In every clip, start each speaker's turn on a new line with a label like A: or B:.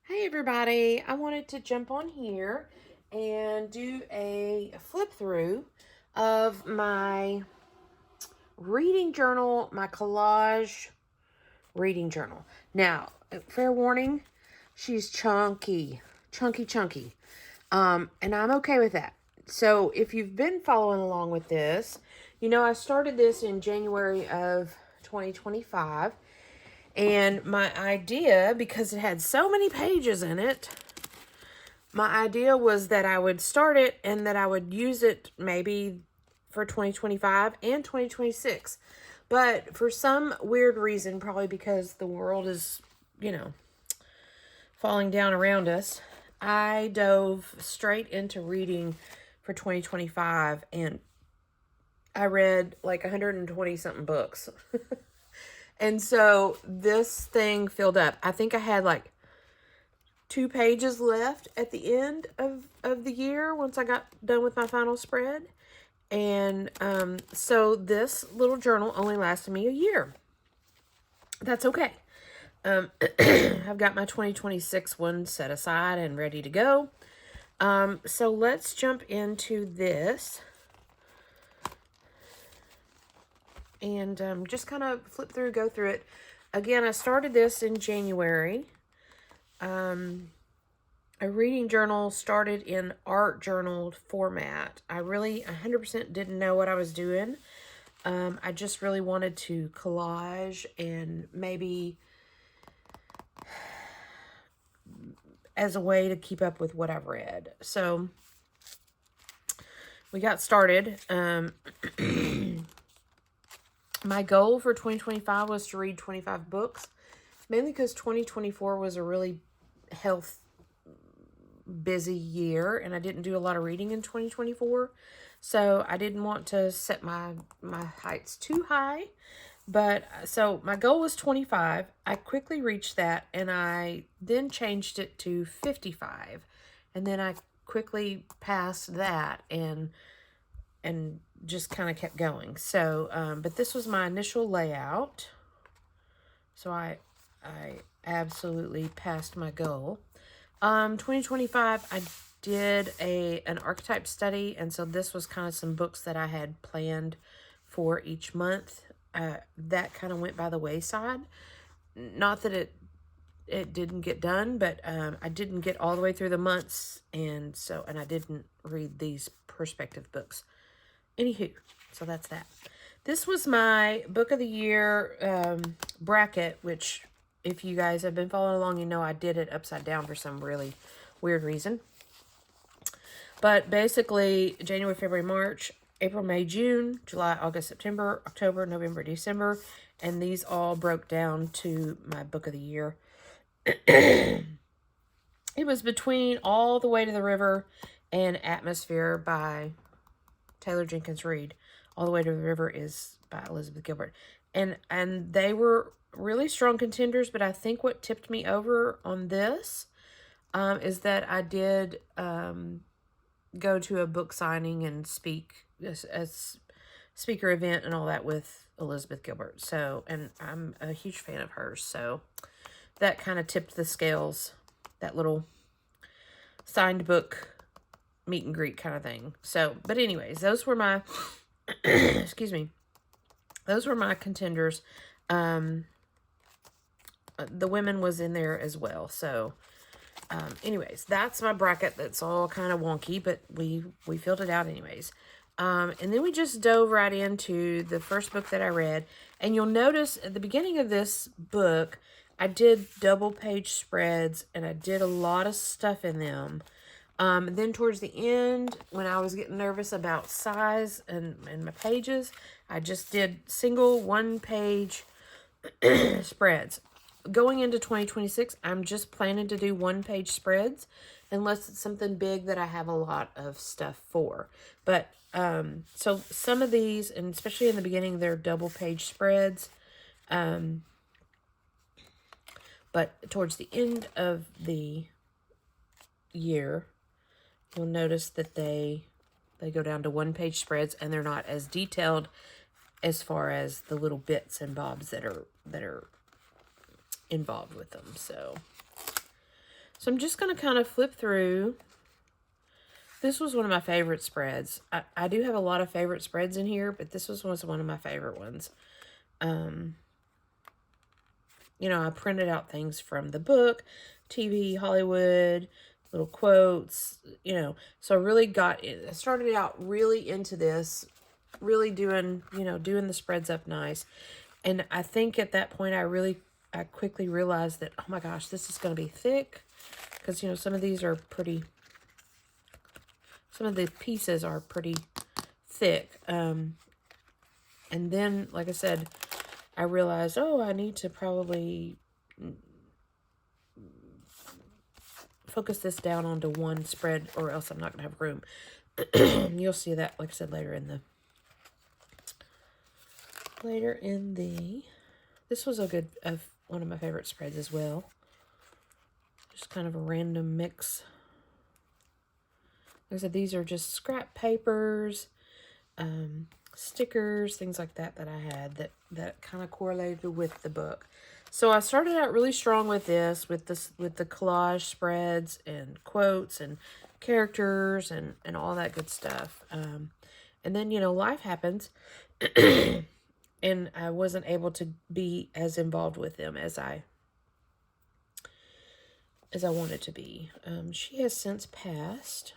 A: Hey everybody, I wanted to jump on here and do a flip through of my reading journal, my collage reading journal. Now, fair warning, she's chunky, chunky. And I'm okay with that. So if you've been following along with this, you know I started this in January of 2025. And my idea, because it had so many pages in it, my idea was that I would start it and that I would use it maybe for 2025 and 2026. But for some weird reason, probably because the world is, falling down around us, I dove straight into reading for 2025 and I read like 120 something books. And so this thing filled up. I think I had like 2 pages left at the end of the year once I got done with my final spread. And so this little journal only lasted me a year. That's okay. I've got my 2026 one set aside and ready to go. So let's jump into this. And just kind of flip through, go through it. Again, I started this in January. A reading journal started in art journal format. I really 100% didn't know what I was doing. I just really wanted to collage and maybe as a way to keep up with what I've read. So we got started. My goal for 2025 was to read 25 books, mainly because 2024 was a really busy year and I didn't do a lot of reading in 2024. So I didn't want to set my heights too high. But so my goal was 25. I quickly reached that and I then changed it to 55. And then I quickly passed that and just kind of kept going. So, but this was my initial layout. So I absolutely passed my goal. 2025, I did an archetype study. And so this was kind of some books that I had planned for each month. That kind of went by the wayside. Not that it didn't get done, but I didn't get all the way through the months. And I didn't read these perspective books. Anywho, so that's that. This was my book of the year bracket, which if you guys have been following along, you know I did it upside down for some really weird reason. But basically, January, February, March, April, May, June, July, August, September, October, November, December. And these all broke down to my book of the year. It was between All the Way to the River and Atmosphere by Taylor Jenkins Reid. All the Way to the River is by Elizabeth Gilbert. And they were really strong contenders, but I think what tipped me over on this is that I did go to a book signing and speak a speaker event and all that with Elizabeth Gilbert. So, and I'm a huge fan of hers. So that kind of tipped the scales, that little signed book meet and greet kind of thing. So, but anyways, those were my, excuse me, those were my contenders. The women was in there as well. So, anyways, that's my bracket. That's all kind of wonky, but we filled it out anyways. And then we just dove right into the first book that I read. And you'll notice at the beginning of this book, I did double page spreads and I did a lot of stuff in them. Then towards the end, when I was getting nervous about size and my pages, I just did single 1-page spreads. Going into 2026, I'm just planning to do 1-page spreads unless it's something big that I have a lot of stuff for. But so some of these, and especially in the beginning, they're double page spreads. But towards the end of the year, you'll notice that they go down to 1-page spreads and they're not as detailed as far as the little bits and bobs that are involved with them. So So I'm just going to kind of flip through. This was one of my favorite spreads. I do have a lot of favorite spreads in here, but this was one of my favorite ones. You know, I printed out things from the book, TV, Hollywood, little quotes, you know. So I really I started out really into this, really doing the spreads up nice. And I think at that point, I quickly realized that, oh my gosh, this is going to be thick. Because, you know, some of the pieces are pretty thick. And then, like I said, I realized, oh, I need to probably focus this down onto one spread, or else I'm not going to have room. You'll see that, like I said, later in the, this was one of my favorite spreads as well. Just kind of a random mix. Like I said, these are just scrap papers, stickers, things like that I had that kind of correlated with the book. So I started out really strong with this, with the collage spreads and quotes and characters and all that good stuff. And then, you know, life happens, and I wasn't able to be as involved with them as I wanted to be. She has since passed.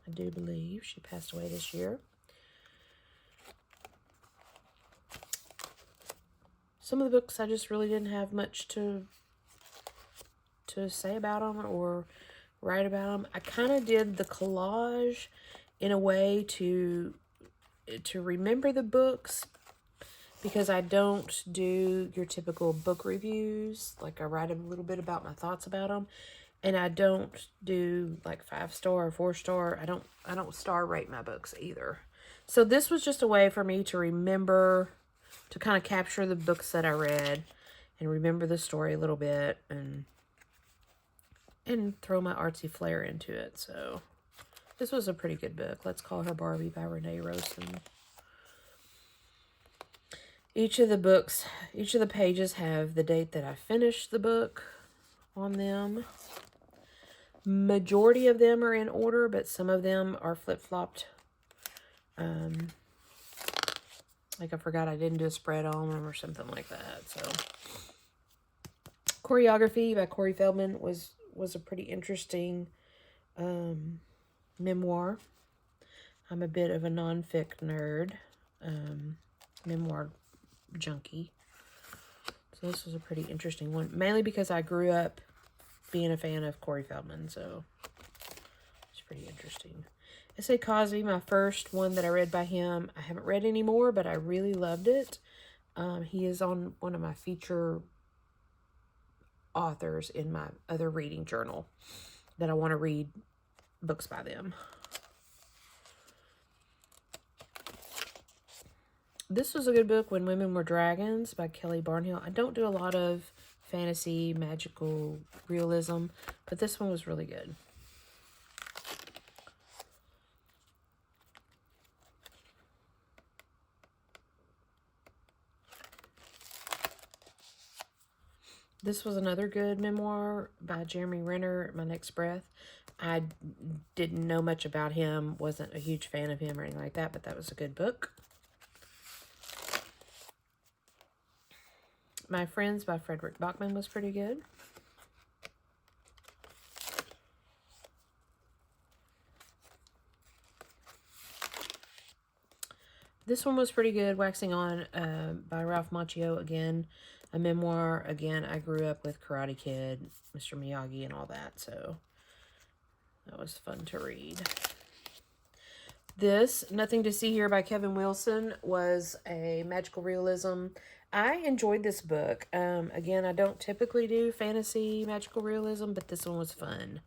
A: I do believe she passed away this year. Some of the books I just really didn't have much to say about them or write about them. I kind of did the collage in a way to remember the books, because I don't do your typical book reviews. Like, I write a little bit about my thoughts about them, and I don't do like 5-star or 4-star. I don't star rate my books either. So this was just a way for me to remember, to kind of capture the books that I read and remember the story a little bit, and throw my artsy flair into it. So this was a pretty good book. Let's Call Her Barbie by Renee Rosen. Each of the pages have the date that I finished the book on them. Majority of them are in order, but some of them are flip-flopped. Like, I forgot I didn't do a spread on them or something like that. So, Choreography by Corey Feldman was a pretty interesting memoir. I'm a bit of a nonfic nerd, memoir junkie. So this was a pretty interesting one, mainly because I grew up being a fan of Corey Feldman, so it's pretty interesting. S.A. Cosby, my first one that I read by him. I haven't read any more, but I really loved it. He is on one of my feature authors in my other reading journal that I want to read books by them. This was a good book, When Women Were Dragons by Kelly Barnhill. I don't do a lot of fantasy, magical realism, but this one was really good. This was another good memoir by Jeremy Renner, My Next Breath. I didn't know much about him, wasn't a huge fan of him or anything like that, but that was a good book. My Friends by Frederick Bachman was pretty good. This one was pretty good, Waxing On by Ralph Macchio. Again, a memoir. Again, I grew up with Karate Kid, Mr. Miyagi, and all that, so that was fun to read. This, Nothing to See Here by Kevin Wilson, was a magical realism. I enjoyed this book. Again, I don't typically do fantasy magical realism, but this one was fun.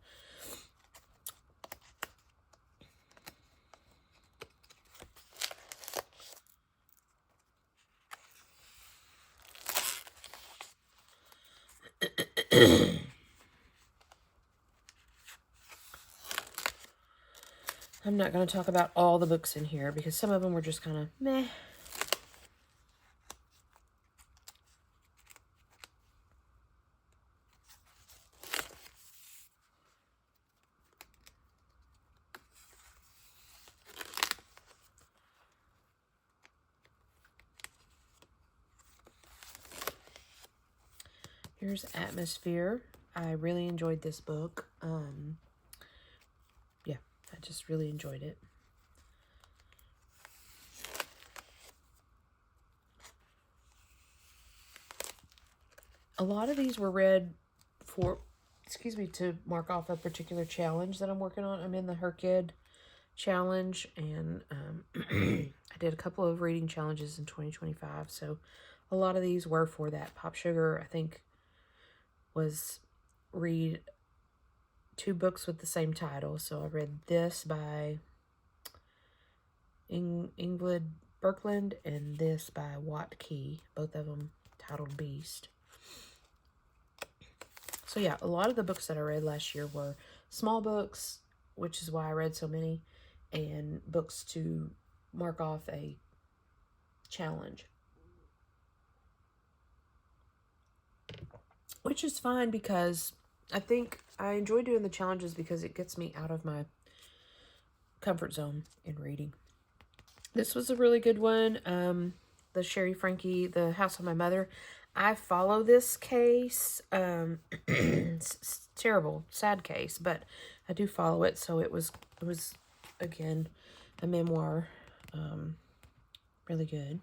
A: I'm not going to talk about all the books in here because some of them were just kind of meh. Here's Atmosphere. I really enjoyed this book. Yeah, I just really enjoyed it. A lot of these were read for, to mark off a particular challenge that I'm working on. I'm in the Her Kid challenge, and I did a couple of reading challenges in 2025, so a lot of these were for that. Pop Sugar, I think, was read 2 books with the same title, so I read this by Ingrid Berkland and this by Watt Key, both of them titled Beast. So yeah, a lot of the books that I read last year were small books, which is why I read so many, and books to mark off a challenge. Which is fine, because I think I enjoy doing the challenges because it gets me out of my comfort zone in reading. This was a really good one. The Sherry Frankie, The House of My Mother. I follow this case. It's terrible, sad case, but I do follow it. So it was again a memoir. Really good.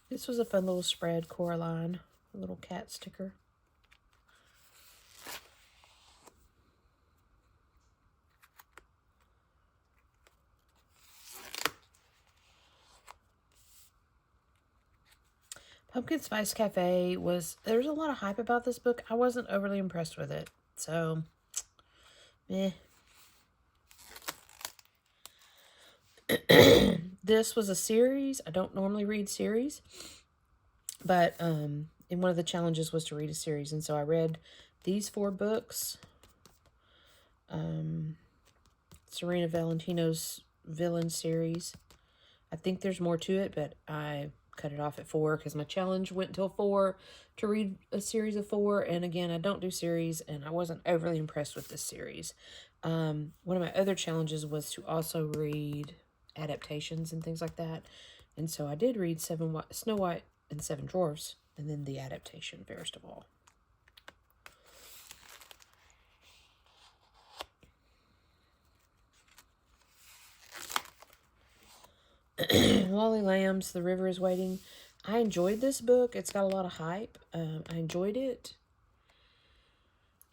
A: This was a fun little spread, Coraline, a little cat sticker. Pumpkin Spice Cafe there was a lot of hype about this book. I wasn't overly impressed with it. So, meh. This was a series. I don't normally read series. But in one of the challenges was to read a series. And so I read these 4 books. Serena Valentino's Villain series. I think there's more to it, but I cut it off at 4 because my challenge went till 4 to read a series of 4. And again, I don't do series, and I wasn't overly impressed with this series. One of my other challenges was to also read adaptations and things like that. And so I did read Snow White and 7 Dwarfs, and then the adaptation, Fairest of All. Wally Lamb's The River is Waiting. I enjoyed this book. It's got a lot of hype. I enjoyed it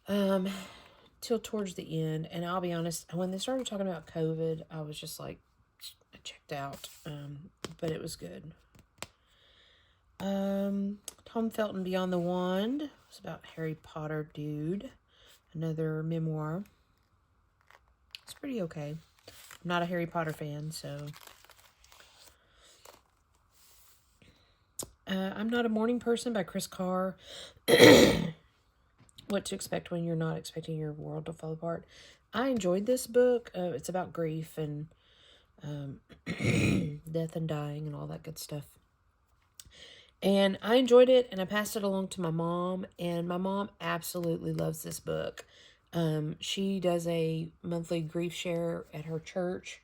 A: till towards the end. And I'll be honest, when they started talking about COVID, I was just like, I checked out. But it was good. Tom Felton Beyond the Wand. It's about Harry Potter dude. Another memoir. It's pretty okay. I'm not a Harry Potter fan, so... I'm Not a Morning Person by Chris Carr. What to Expect When You're Not Expecting Your World to Fall Apart. I enjoyed this book. It's about grief and death and dying and all that good stuff. And I enjoyed it, and I passed it along to my mom, and my mom absolutely loves this book. She does a monthly grief share at her church,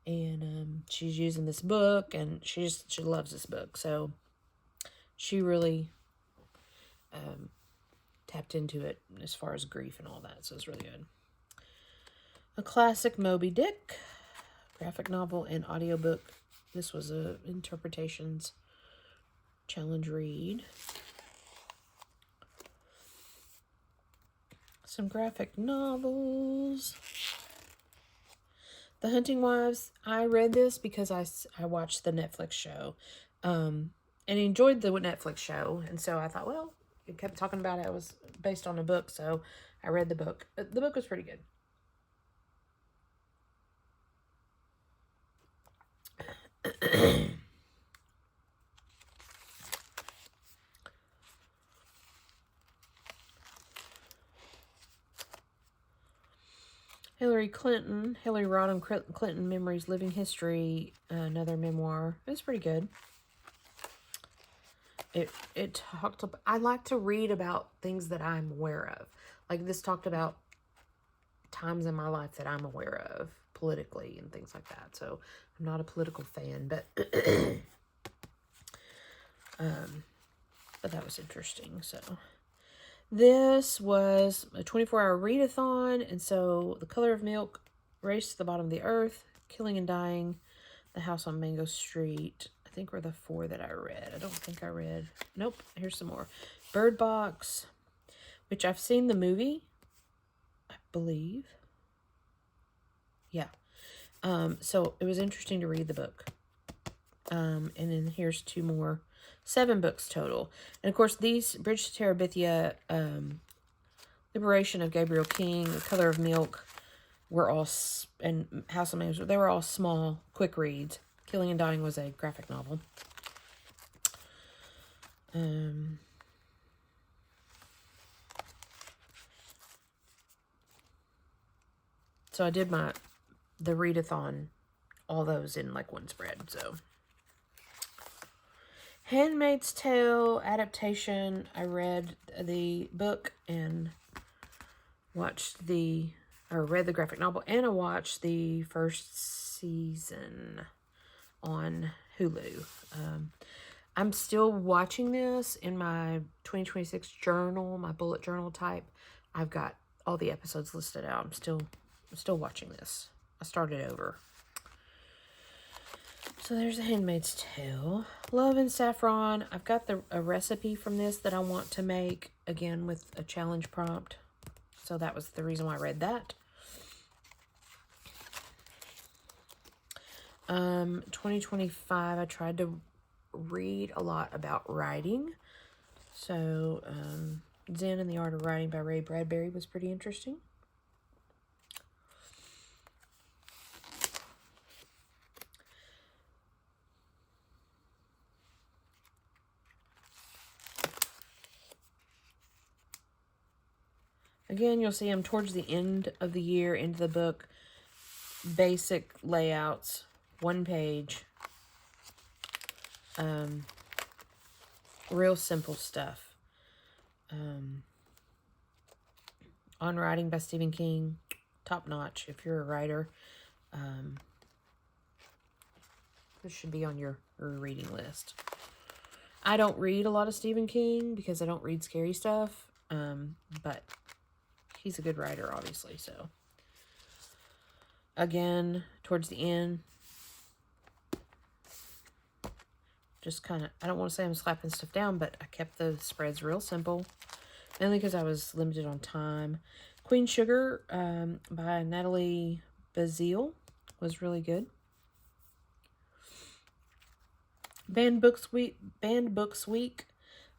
A: and she's using this book, and she loves this book. So she really tapped into it as far as grief and all that. So it's really good. A classic, Moby Dick, graphic novel and audiobook. This was a interpretations challenge read. Some graphic novels. The Hunting Wives. I read this because I watched the Netflix show. And enjoyed the Netflix show. And so I thought, well, it kept talking about it. It was based on a book, so I read the book. The book was pretty good. Hillary Rodham Clinton Memories, Living History, another memoir. It was pretty good. It talked about, I like to read about things that I'm aware of. Like this talked about times in my life that I'm aware of politically and things like that. So I'm not a political fan, but But that was interesting. So this was a 24-hour readathon. And so The Color of Milk, Race to the Bottom of the Earth, Killing and Dying, The House on Mango Street, I think were the 4 that I read. I don't think I read. Nope. Here's some more. Bird Box, which I've seen the movie, I believe. Yeah. So it was interesting to read the book. And then here's 2 more. 7 books total. And of course, these, Bridge to Terabithia, Liberation of Gabriel King, The Color of Milk, were all, and House of Mango, they were all small, quick reads. Killing and Dying was a graphic novel. So I did the readathon, all those in like one spread, so. Handmaid's Tale adaptation. I read the book and read the graphic novel, and I watched the first season on Hulu. I'm still watching this in my 2026 journal, my bullet journal type. I've got all the episodes listed out. I'm still watching this. I started over. So there's The Handmaid's Tale. Love and Saffron. I've got a recipe from this that I want to make, again, with a challenge prompt. So that was the reason why I read that. 2025, I tried to read a lot about writing. So, Zen and the Art of Writing by Ray Bradbury was pretty interesting. Again, you'll see them towards the end of the year, into the book. Basic layouts, 1 page. Real simple stuff. On Writing by Stephen King, top notch if you're a writer. This should be on your reading list. I don't read a lot of Stephen King because I don't read scary stuff, but he's a good writer, obviously, so. Again, towards the end, just kind of, I don't want to say I'm slapping stuff down, but I kept the spreads real simple, mainly because I was limited on time. Queen Sugar by Natalie Bazile was really good. Banned Books Week,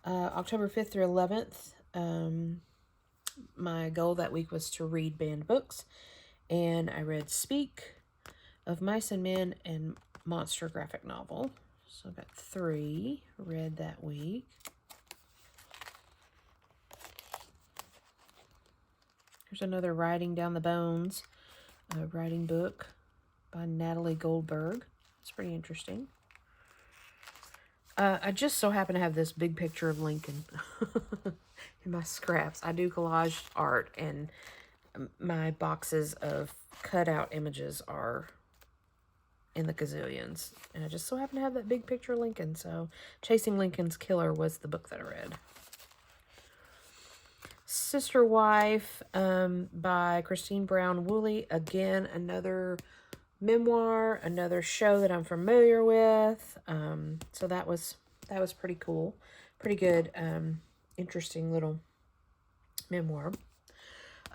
A: October 5th through 11th. My goal that week was to read banned books, and I read Speak, Of Mice and Men, and Monster graphic novel. So I've got 3 read that week. Here's another Writing Down the Bones writing book by Natalie Goldberg. It's pretty interesting. I just so happen to have this big picture of Lincoln in my scraps. I do collage art, and my boxes of cutout images are in the gazillions. And I just so happen to have that big picture of Lincoln. So Chasing Lincoln's Killer was the book that I read. Sister Wife by Christine Brown Woolley. Again, another memoir, another show that I'm familiar with. So that was pretty cool. Pretty good, interesting little memoir.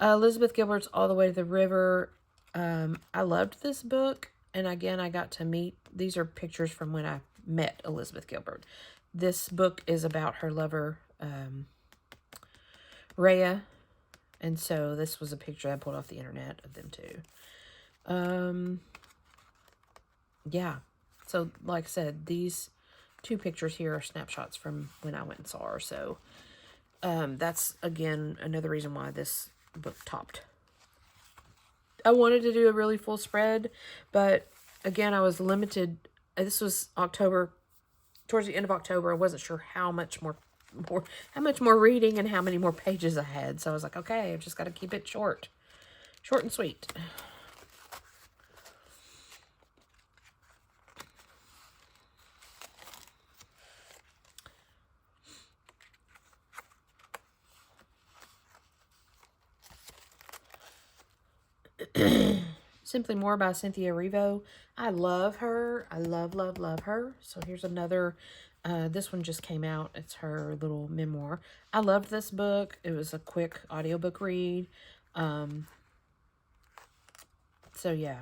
A: Elizabeth Gilbert's All the Way to the River. I loved this book. And again, I got to meet, these are pictures from when I met Elizabeth Gilbert. This book is about her lover, Rhea. And so this was a picture I pulled off the internet of them too. Yeah. So like I said, these 2 pictures here are snapshots from when I went and saw her. So that's, again, another reason why this book topped. I wanted to do a really full spread, but again, I was limited. This was October, towards the end of October. I wasn't sure how much more reading and how many more pages I had. So I was like, okay, I've just got to keep it short and sweet. Simply More by Cynthia Erivo. I love her. I love, love, love her. So here's another, this one just came out. It's her little memoir. I loved this book. It was a quick audiobook read. So yeah,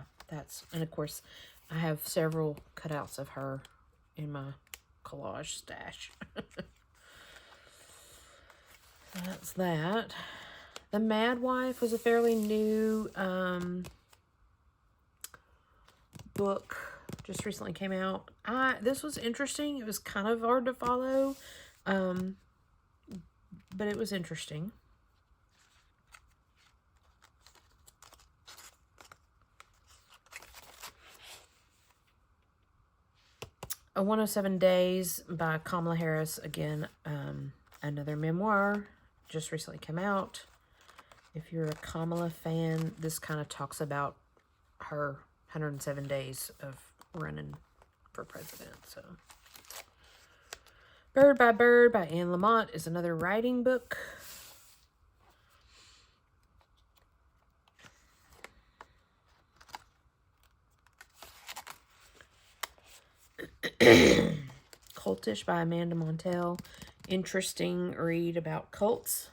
A: and of course, I have several cutouts of her in my collage stash. That's that. The Mad Wife was a fairly new book. Just recently came out. This was interesting. It was kind of hard to follow, but it was interesting. A 107 Days by Kamala Harris. Again, another memoir. Just recently came out. If you're a Kamala fan, this kind of talks about her 107 days of running for president. So, Bird by Anne Lamott is another writing book. Cultish by Amanda Montell. Interesting read about cults.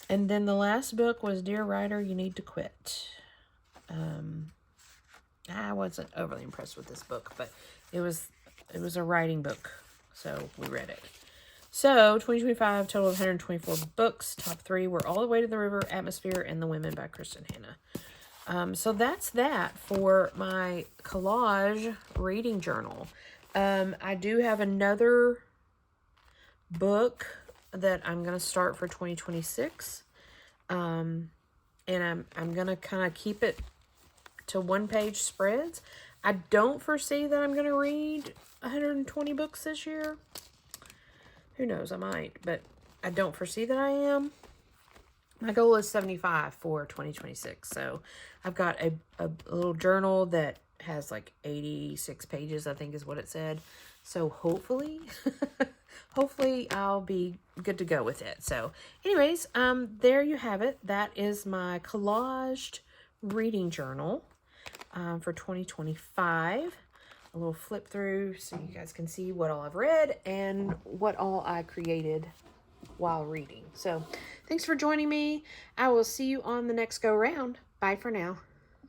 A: And then the last book was Dear Writer, You Need to Quit. I wasn't overly impressed with this book, but it was a writing book, so we read it. So, 2025, total of 124 books. Top 3 were All the Way to the River, Atmosphere, and The Women by Kristen Hanna. So that's that for my collage reading journal. I do have another book that I'm going to start for 2026. And I'm going to kind of keep it to one-page spreads. I don't foresee that I'm going to read 120 books this year. Who knows, I might, but I don't foresee that I am. My goal is 75 for 2026. So I've got a little journal that has like 86 pages, I think is what it said. So hopefully, hopefully I'll be good to go with it. So anyways, there you have it. That is my collaged reading journal for 2025. A little flip through so you guys can see what all I've read and what all I created while reading. So thanks for joining me. I will see you on the next go round. Bye for now.